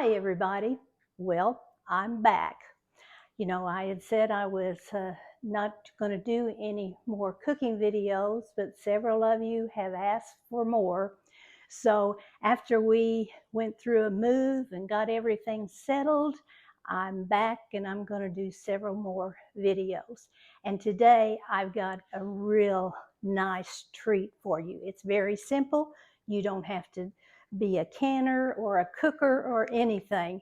Hi everybody. Well, I'm back. I had said I was not going to do any more cooking videos, but several of you have asked for more. So after we went through a move and got everything settled, I'm back and I'm going to do several more videos. And today I've got a real nice treat for you. It's very simple. You don't have to be a canner or a cooker or anything.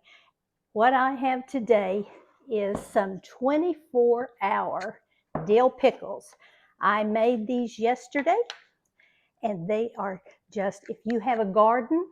What I have today is some 24-hour dill pickles. I made these yesterday, and they are just, if you have a garden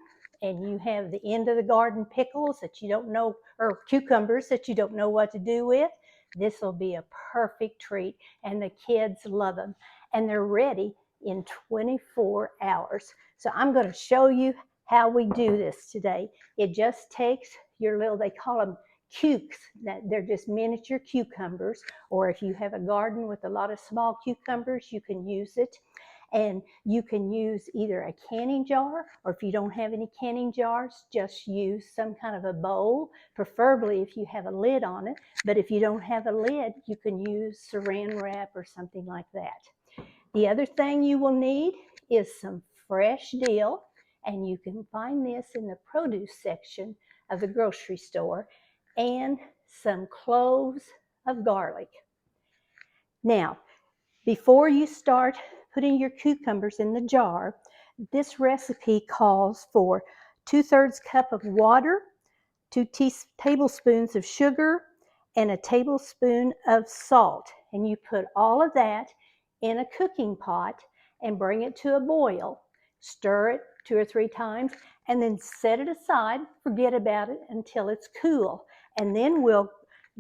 and you have the end of the garden pickles that you don't know, or cucumbers that you don't know what to do with, this will be a perfect treat, and the kids love them. And they're ready in 24 hours. So I'm going to show you how we do this today. It just takes your little, they call them cukes, that they're just miniature cucumbers, or if you have a garden with a lot of small cucumbers, you can use it. And you can use either a canning jar, or if you don't have any canning jars, just use some kind of a bowl, preferably if you have a lid on it. But if you don't have a lid, you can use saran wrap or something like that. The other thing you will need is some fresh dill, and you can find this in the produce section of the grocery store, and some cloves of garlic. Now, before you start putting your cucumbers in the jar, this recipe calls for 2/3 cup of water, 2 tablespoons of sugar, and a tablespoon of salt. And you put all of that in a cooking pot and bring it to a boil. Stir it 2 or 3 times and then set it aside. Forget about it until it's cool. And then we'll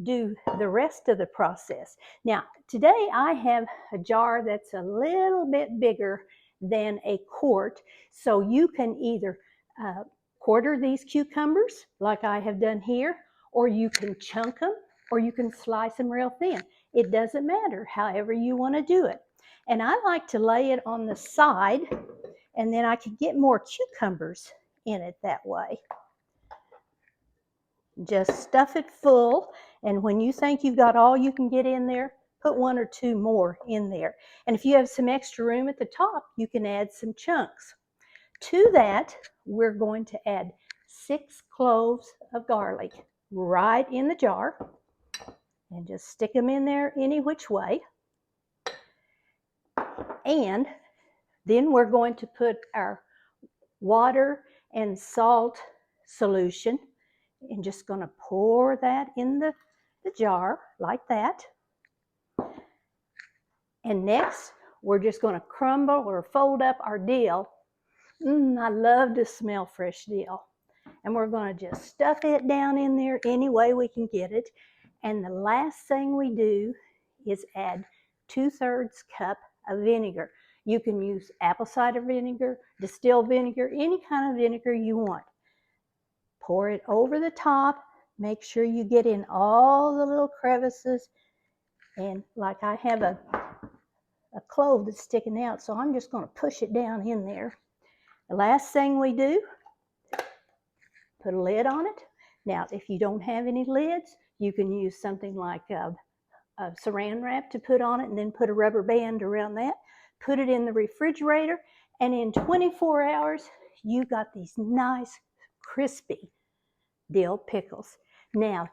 do the rest of the process. Now, today I have a jar that's a little bit bigger than a quart, so you can either quarter these cucumbers like I have done here, or you can chunk them, or you can slice them real thin. It doesn't matter, however you want to do it. And I like to lay it on the side, and then I can get more cucumbers in it that way. Just stuff it full, and when you think you've got all you can get in there, put 1 or 2 more in there. And if you have some extra room at the top, you can add some chunks. To that, we're going to add 6 cloves of garlic right in the jar, and just stick them in there any which way. And then we're going to put our water and salt solution, and just going to pour that in the jar like that. And next, we're just going to crumble or fold up our dill. I love to smell fresh dill. And we're going to just stuff it down in there any way we can get it. And the last thing we do is add 2/3 cup of vinegar. You can use apple cider vinegar, distilled vinegar, any kind of vinegar you want. Pour it over the top. Make sure you get in all the little crevices. And like I have a clove that's sticking out, so I'm just going to push it down in there. The last thing we do, put a lid on it. Now, if you don't have any lids, you can use something like a saran wrap to put on it, and then put a rubber band around that. Put it in the refrigerator, and in 24 hours, you got these nice, crispy dill pickles. Now,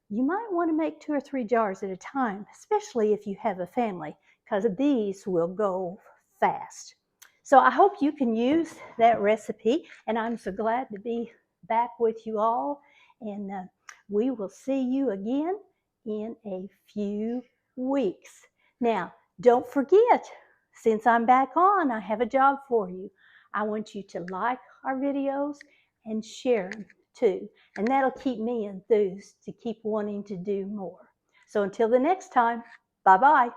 you might want to make 2 or 3 jars at a time, especially if you have a family, because these will go fast. So I hope you can use that recipe, and I'm so glad to be back with you all, and we will see you again in a few weeks. Now, don't forget, since I'm back on, I have a job for you. I want you to like our videos and share them too, and that'll keep me enthused to keep wanting to do more. So until the next time, bye-bye.